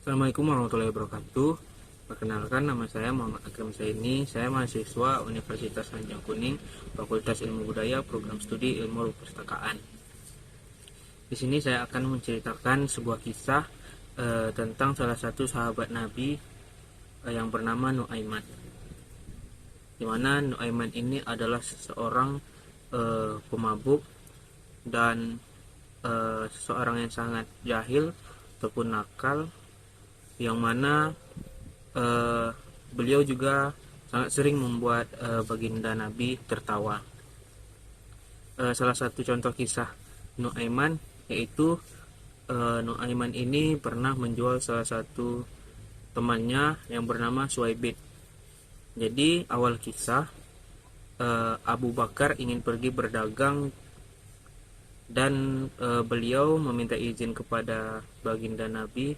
Assalamualaikum warahmatullahi wabarakatuh. Perkenalkan, nama saya Muhammad Akram Saini. Saya mahasiswa Universitas Tanjung Kuning, Fakultas Ilmu Budaya, Program Studi Ilmu Perpustakaan. Di sini saya akan menceritakan sebuah kisah tentang salah satu sahabat Nabi yang bernama Nuaiman. Di mana Nuaiman ini adalah seseorang pemabuk dan seseorang yang sangat jahil ataupun nakal, yang mana beliau juga sangat sering membuat baginda Nabi tertawa. Salah satu contoh kisah Nuaiman yaitu Nuaiman ini pernah menjual salah satu temannya yang bernama Suaibid. Jadi awal kisah, Abu Bakar ingin pergi berdagang dan beliau meminta izin kepada baginda Nabi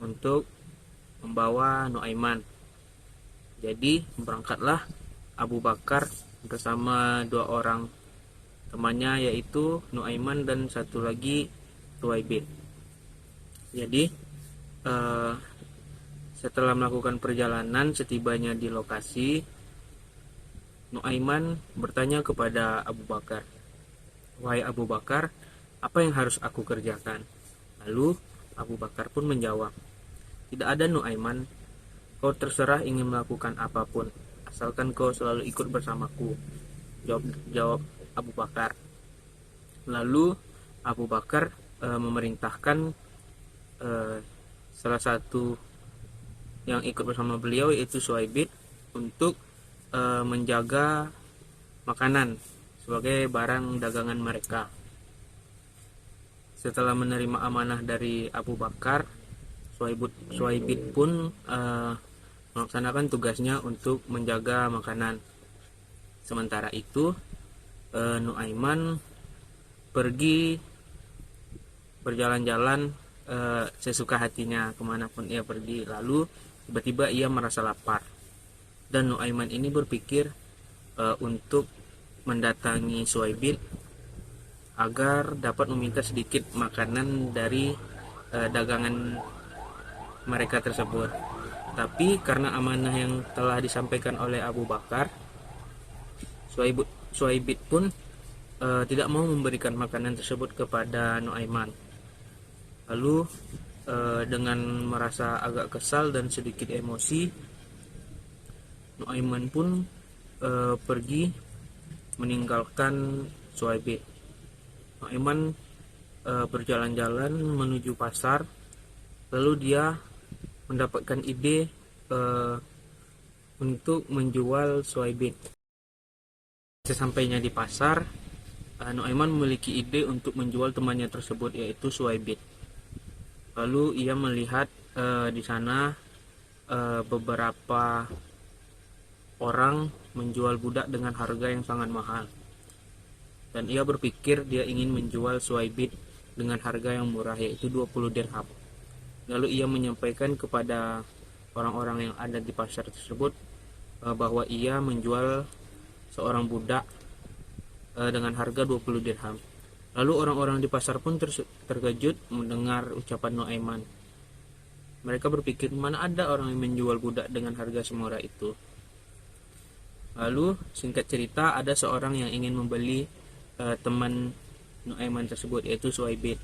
untuk membawa Nuaiman. Jadi berangkatlah Abu Bakar bersama dua orang temannya, yaitu Nuaiman dan satu lagi Suaibid. Jadi setelah melakukan perjalanan, setibanya di lokasi, Nuaiman bertanya kepada Abu Bakar, "Wahai Abu Bakar, apa yang harus aku kerjakan?" Lalu Abu Bakar pun menjawab, "Tidak ada Nuaiman, kau terserah ingin melakukan apapun, asalkan kau selalu ikut bersamaku," jawab Abu Bakar. Lalu Abu Bakar memerintahkan salah satu yang ikut bersama beliau, yaitu Suaibid, untuk menjaga makanan sebagai barang dagangan mereka. Setelah menerima amanah dari Abu Bakar, Suaibid pun melaksanakan tugasnya untuk menjaga makanan. Sementara itu Nuaiman pergi berjalan-jalan sesuka hatinya kemanapun ia pergi. Lalu tiba-tiba ia merasa lapar, dan Nuaiman ini berpikir untuk mendatangi Suaibid agar dapat meminta sedikit makanan dari dagangan mereka tersebut. Tapi karena amanah yang telah disampaikan oleh Abu Bakar, Suaibid pun tidak mau memberikan makanan tersebut kepada Nuaiman. Lalu dengan merasa agak kesal dan sedikit emosi, Nuaiman pun pergi meninggalkan Suaibid. Nuaiman berjalan-jalan menuju pasar, lalu dia mendapatkan ide untuk menjual Suaibid. Sesampainya di pasar, Nuaiman memiliki ide untuk menjual temannya tersebut, yaitu Suaibid. Lalu ia melihat di sana beberapa orang menjual budak dengan harga yang sangat mahal, dan ia berpikir dia ingin menjual Suaibid dengan harga yang murah, yaitu 20 dirham. Lalu ia menyampaikan kepada orang-orang yang ada di pasar tersebut bahwa ia menjual seorang budak dengan harga 20 dirham. Lalu orang-orang di pasar pun terkejut mendengar ucapan Nuaiman. Mereka berpikir, mana ada orang yang menjual budak dengan harga semurah itu. Lalu singkat cerita, ada seorang yang ingin membeli teman Nuaiman tersebut, yaitu Suaibid.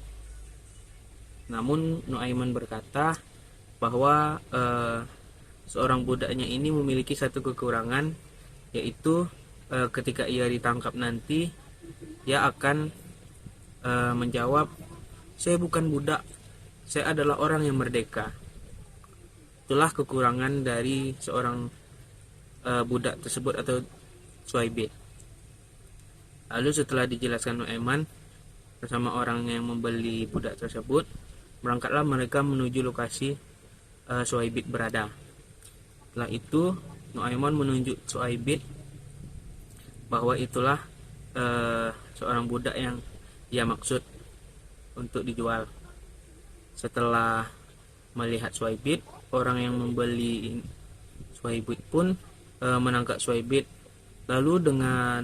Namun Nuaiman berkata bahwa seorang budaknya ini memiliki satu kekurangan, yaitu ketika ia ditangkap nanti, ia akan menjawab, "Saya bukan budak, saya adalah orang yang merdeka." Itulah kekurangan dari seorang budak tersebut atau Suaibid. Lalu setelah dijelaskan Nuaiman bersama orang yang membeli budak tersebut, berangkatlah mereka menuju lokasi Suaibid berada. Setelah itu Nuaiman menunjuk Suaibid bahwa itulah seorang budak yang ia maksud untuk dijual. Setelah melihat Suaibid, orang yang membeli Suaibid pun menangkap Suaibid. Lalu dengan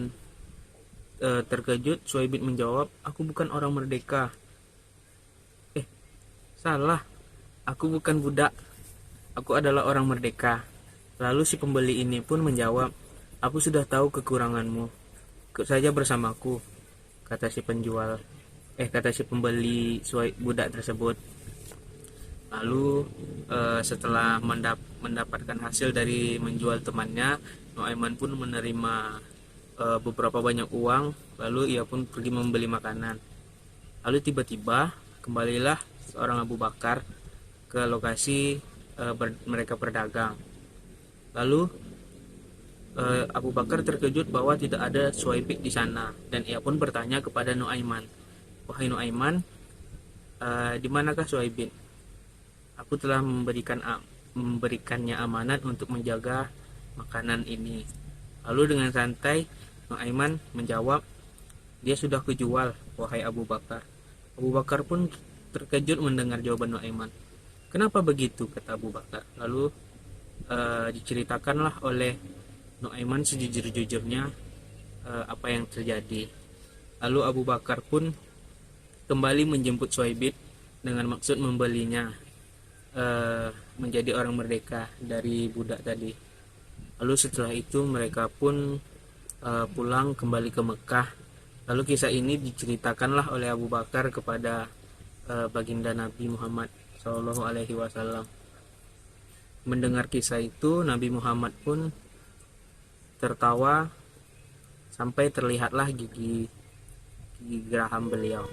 terkejut, Suaibid menjawab, "Aku bukan orang merdeka." Salah, Aku bukan budak, aku adalah orang merdeka. Lalu si pembeli ini pun menjawab, aku sudah tahu kekuranganmu, ikut saja bersamaku, kata si penjual. Kata si pembeli budak tersebut. Lalu setelah mendapatkan hasil dari menjual temannya, Nuaiman pun menerima beberapa banyak uang. Lalu ia pun pergi membeli makanan. Lalu tiba-tiba kembalilah seorang Abu Bakar ke lokasi mereka berdagang. Lalu Abu Bakar terkejut bahwa tidak ada Suhaib di sana, dan ia pun bertanya kepada Nuaiman, wahai Nuaiman, di manakah Suhaib? Aku telah memberikannya amanat untuk menjaga makanan ini. Lalu dengan santai Nuaiman menjawab, dia sudah kujual, wahai Abu Bakar. Abu Bakar pun terkejut mendengar jawaban Nuaiman. Kenapa begitu, kata Abu Bakar. Lalu diceritakanlah oleh Nuaiman sejujur-jujurnya apa yang terjadi. Lalu Abu Bakar pun kembali menjemput Suhaib dengan maksud membelinya menjadi orang merdeka dari budak tadi. Lalu setelah itu mereka pun pulang kembali ke Mekah. Lalu kisah ini diceritakanlah oleh Abu Bakar kepada baginda Nabi Muhammad SAW. Mendengar kisah itu, Nabi Muhammad pun tertawa sampai terlihatlah gigi geraham beliau.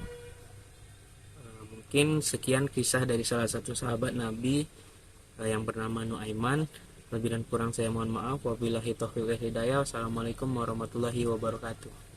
Mungkin sekian kisah dari salah satu sahabat Nabi yang bernama Nuaiman. Lebih dan kurang saya mohon maaf. Wabillahi taufiq wal hidayah. Wassalamualaikum warahmatullahi wabarakatuh.